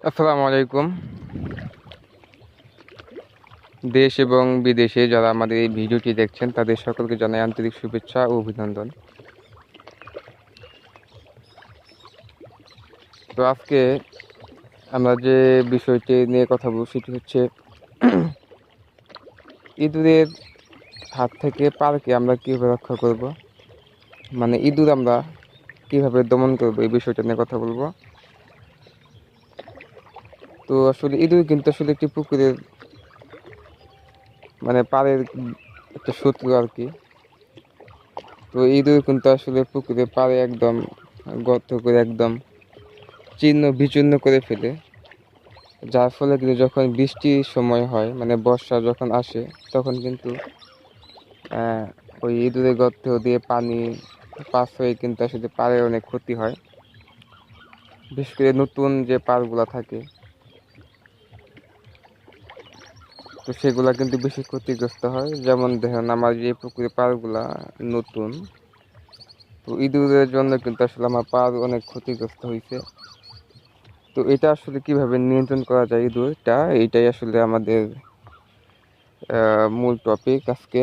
আসসালামু আলাইকুম। দেশ এবং বিদেশে যারা আমাদের এই ভিডিওটি দেখছেন তাদের সকলকে জানাই আন্তরিক শুভেচ্ছা ও অভিনন্দন। তো আজকে আমরা যে বিষয়টি নিয়ে কথা বলবো সেটি হচ্ছে ইঁদুরের হাত থেকে পারকে আমরা কীভাবে রক্ষা করব, মানে ইঁদুর আমরা কীভাবে দমন করবো এই বিষয়টা নিয়ে কথা বলবো। তো আসলে ইঁদুর কিন্তু আসলে একটি পুকুরের মানে পাড়ের একটা শত্রু আর কি। তো ইঁদুর কিন্তু আসলে পুকুরের পাড়ে একদম গর্ত করে একদম চিহ্ন বিচূর্ণ করে ফেলে, যার ফলে কিন্তু যখন বৃষ্টির সময় হয় মানে বর্ষা যখন আসে তখন কিন্তু ওই ইঁদুরের গর্ত দিয়ে পানি পাস হয়ে কিন্তু আসলে পাড়ের অনেক ক্ষতি হয়। বিশেষ করে নতুন যে পাড়গুলো থাকে তো সেগুলা কিন্তু বেশি ক্ষতিগ্রস্ত হয়। যেমন দেখেন আমার যে পুকুরের পাড়গুলা নতুন, তো ইঁদুরের জন্য কিন্তু আসলে আমার পাড় অনেক ক্ষতিগ্রস্ত হয়েছে। তো এটা আসলে কিভাবে নিয়ন্ত্রণ করা যায় ইঁদুরটা, এইটাই আসলে আমাদের মূল টপিক আজকে।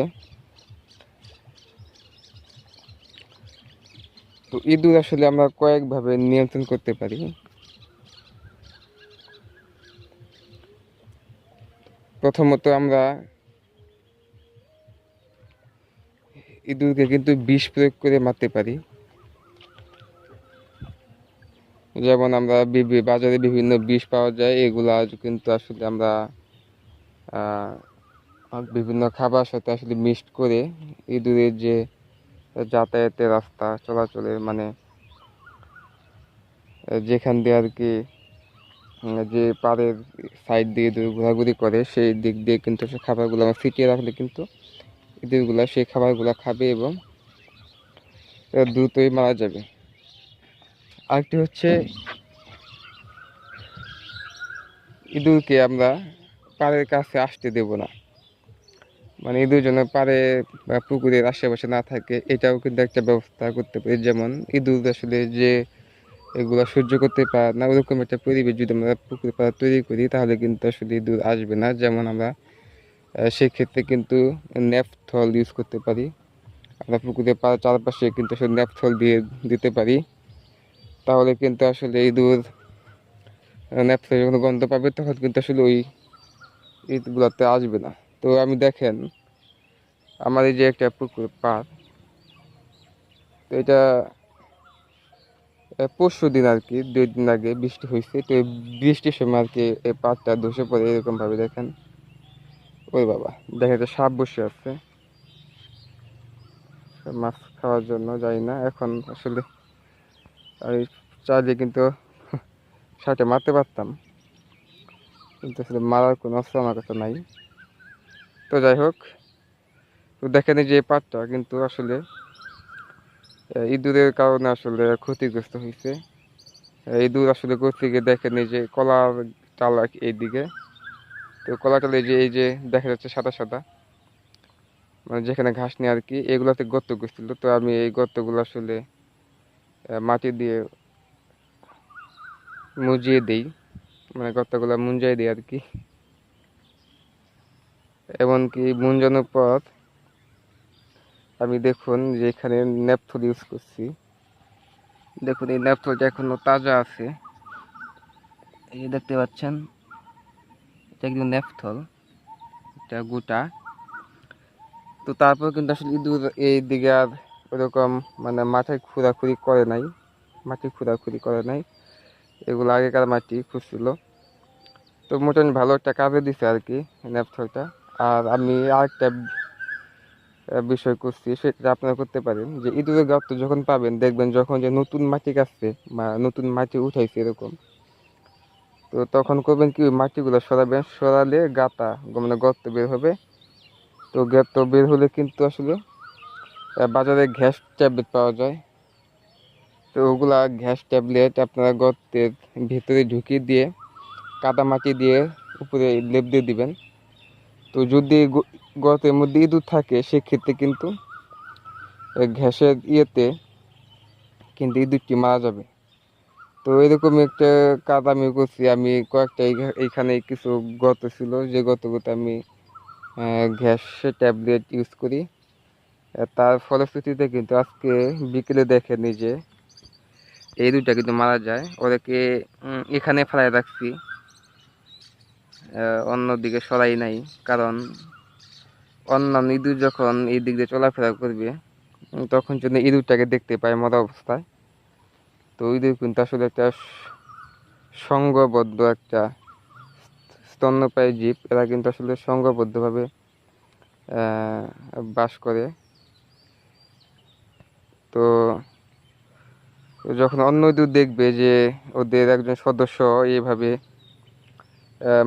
তো ইঁদুর আসলে আমরা কয়েকভাবে নিয়ন্ত্রণ করতে পারি। প্রথমত আমরা ইঁদুরকে কিন্তু বিষ প্রয়োগ করে মারতে পারি। যেমন আমরা বাজারে বিভিন্ন বিষ পাওয়া যায়, এগুলা কিন্তু আসলে আমরা বিভিন্ন খাবার সাথে আসলে মিক্সড করে ইঁদুরের যে যাতায়াতের রাস্তা চলাচলের মানে যেখান দিয়ে আর কি যে পাড়ের সাইড দিয়ে ইঁদুর ঘোরাঘুরি করে সেই দিক দিয়ে কিন্তু সে খাবারগুলো আমরা ছিটিয়ে রাখলে কিন্তু ইঁদুরগুলা সেই খাবারগুলো খাবে এবং দ্রুতই মারা যাবে। আরেকটি হচ্ছে ইঁদুরকে আমরা পাড়ের কাছে আসতে দেব না, মানে ইঁদুর যেন পাড়ে বা পুকুরের আশেপাশে না থাকে, এটাও কিন্তু একটা ব্যবস্থা করতে পারি। যেমন ইঁদুর আসলে যে এগুলো সহ্য করতে পারে না ওরকম একটা পরিবেশ যদি আমরা পুকুর পাড়ে তৈরি করি তাহলে কিন্তু আসলে ইঁদুর আসবে না। যেমন আমরা সেক্ষেত্রে কিন্তু ন্যাপথল ইউজ করতে পারি। আমরা পুকুরের পাড়ের চারপাশে কিন্তু আসলে ন্যাপথল দিয়ে দিতে পারি, তাহলে কিন্তু আসলে ইঁদুর ন্যাপথল যখন গন্ধ পাবে তখন কিন্তু আসলে ওই ইঁদুরগুলোতে আসবে না। তো আমি দেখেন আমার এই যে একটা পুকুর পাড়, তো এটা পরশু দিন আর কি 2 দিন আগে বৃষ্টি হয়েছে। তো এই বৃষ্টির সময় আর কি এই পাড়টা ধসে পড়ে এরকম ভাবে দেখেন। ওই বাবা, দেখা যাচ্ছে সাপ বসে আছে মাছ খাওয়ার জন্য, যাই না এখন আসলে আমি চাইলে কিন্তু সাপটা মারতে পারতাম, কিন্তু আসলে মারার কোনো অস্ত্র আমার কাছে নাই। তো যাই হোক, তো দেখেন এই যে পাটটা কিন্তু আসলে ইঁদুরের কারণে আসলে ক্ষতিগ্রস্ত হয়েছে। ইঁদুর আসলে করতে গিয়ে দেখেন এই যে কলার চাল এইদিকে, তো কলা চাল এই যে দেখা যাচ্ছে সাদা সাদা, মানে যেখানে ঘাস নেই আর কি, এগুলাতে গর্ত করছিল। তো আমি এই গর্তগুলো আসলে মাটি দিয়ে মুজিয়ে দিই, মানে গর্তগুলো মুঞ্জাই দিই আর কি। এমনকি মুঞ্জানোর পর আমি দেখুন যে এখানে ন্যাপথল ইউজ করছি। দেখুন এই ন্যাপথলটা এখনো তাজা আছে, এই যে দেখতে পাচ্ছেন এটা একদম ন্যাপথল, এটা গোটা। তো তারপর কিন্তু আসলে ইঁদুর এই দিকে আর ওরকম মানে মাথায় খুঁড়াখুড়ি করে নাই, মাটি খুঁড়াখুড়ি করে নাই, এগুলো আগেকার মাটি খুঁড়ছিল। তো মোটামুটি ভালো একটা কাজে দিছে আর কি ন্যাপথলটা। আর আমি আরেকটা বিষয় করছি, সেটা আপনারা করতে পারেন যে ইঁদুরের গর্ত যখন পাবেন দেখবেন যখন যে নতুন মাটি কাটছে বা নতুন মাটি উঠাইছে এরকম, তো তখন করবেন কি ওই মাটিগুলো সরাবেন, সরালে গাতা মানে গর্ত বের হবে। তো গর্ত বের হলে কিন্তু আসলে বাজারে গ্যাস ট্যাবলেট পাওয়া যায়, তো ওগুলা গ্যাস ট্যাবলেট আপনারা গর্তের ভিতরে ঢুকিয়ে দিয়ে কাদা মাটি দিয়ে উপরে লেপ দিয়ে দিবেন। তো যদি গর্তের মধ্যে ইঁদুর থাকে সেক্ষেত্রে কিন্তু গ্যাসের ইয়েতে কিন্তু ইঁদুরটি মারা যাবে। তো এরকম একটা কাজ আমি করছি। আমি কয়েকটা এইখানে কিছু গর্ত ছিল, যে গর্তগুলোতে আমি গ্যাস ট্যাবলেট ইউজ করি। তার ফলশ্রুতিতে কিন্তু আজকে বিকেলে দেখেনি যে এই দুইটা কিন্তু মারা যায়। ওদেরকে এখানে ফেলায় রাখছি, অন্যদিকে সরাই নাই, কারণ অন্যান্য ইঁদুর যখন এই দিক দিয়ে চলাফেরা করবে তখন যদি ইঁদুরটাকে দেখতে পায় মরা অবস্থায়, তো ইঁদুর কিন্তু আসলে একটা সংঘবদ্ধ একটা স্তন্যপায়ী জীব। এরা কিন্তু আসলে সংঘবদ্ধভাবে বাস করে। তো যখন অন্য ইঁদুর দেখবে যে ওদের একজন সদস্য এইভাবে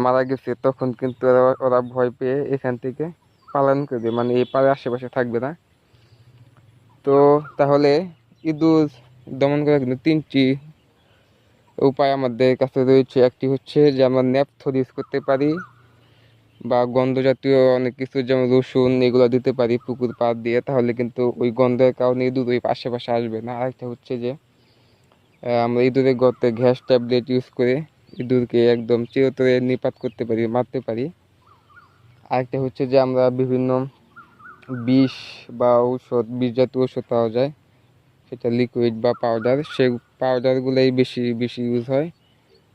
মারা গেছে, তখন কিন্তু ওরা ভয় পেয়ে এখান থেকে পালায়ন করবে, মানে এই পাড়ের আশেপাশে থাকবে না। তো তাহলে ইঁদুর দমন করার কিন্তু 3টি উপায় আমাদের কাছে রয়েছে। একটি হচ্ছে যে আমরা ন্যাপথলিন ইউজ করতে পারি, বা গন্ধ জাতীয় অনেক কিছু যেমন রসুন এগুলো দিতে পারি পুকুর পাড় দিয়ে, তাহলে কিন্তু ওই গন্ধের কারণে ইঁদুর ওই আশেপাশে আসবে না। আরেকটা হচ্ছে যে আমরা ইঁদুরের গর্তে গ্যাস ট্যাবলেট ইউজ করে ইঁদুরকে একদম চিরতরে নিপাত করতে পারি, মারতে পারি। আরেকটা হচ্ছে যে আমরা বিভিন্ন বিষ বা ঔষধ, বিষ জাতীয় ওষুধ পাওয়া যায়, সেটা লিকুইড বা পাউডার, সেই পাউডারগুলোই বেশি বেশি ইউজ হয়।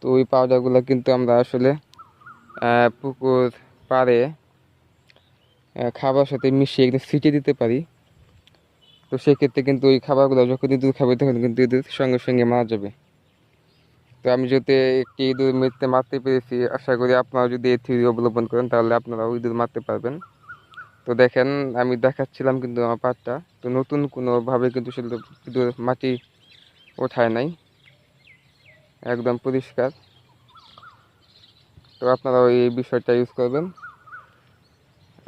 তো ওই পাউডারগুলো কিন্তু আমরা আসলে পুকুর পাড়ে খাবার সাথে মিশিয়ে একদম ছিটিয়ে দিতে পারি। তো সেক্ষেত্রে কিন্তু ওই খাবারগুলো যখন ইঁদুর খাবে তখন কিন্তু ইঁদুর সঙ্গে সঙ্গে মারা যাবে। তো আমি যদি একটি ইঁদুর মারতে পেরেছি, আশা করি আপনারা যদি এই থিওরি অবলম্বন করেন তাহলে আপনারাও ইঁদুর মারতে পারবেন। তো দেখেন আমি দেখাচ্ছিলাম কিন্তু আমার পাটটা, তো নতুন কোনোভাবে কিন্তু সেটা ইঁদুর মাটি ওঠায় নাই, একদম পরিষ্কার। তো আপনারাও এই বিষয়টা ইউজ করবেন।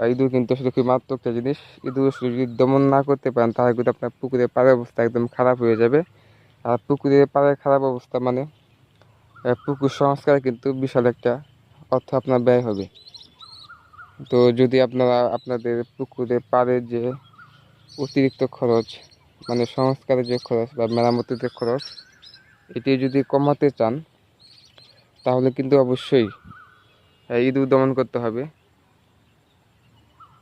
আর ইঁদুর কিন্তু আসলে খুব মারাত্মক একটা জিনিস। ইঁদুর যদি দমন না করতে পারেন তাহলে কিন্তু আপনার পুকুরের পাড়ের অবস্থা একদম খারাপ হয়ে যাবে। আর পুকুরের পাড়ের খারাপ অবস্থা মানে পুকুর সংস্কার কিন্তু বিশাল একটা অর্থ আপনার ব্যয় হবে। তো যদি আপনারা আপনাদের পুকুরের পাড়ের যে অতিরিক্ত খরচ, মানে সংস্কারের যে খরচ বা মেরামতের যে খরচ, এটি যদি কমাতে চান তাহলে কিন্তু অবশ্যই ইঁদুর দমন করতে হবে।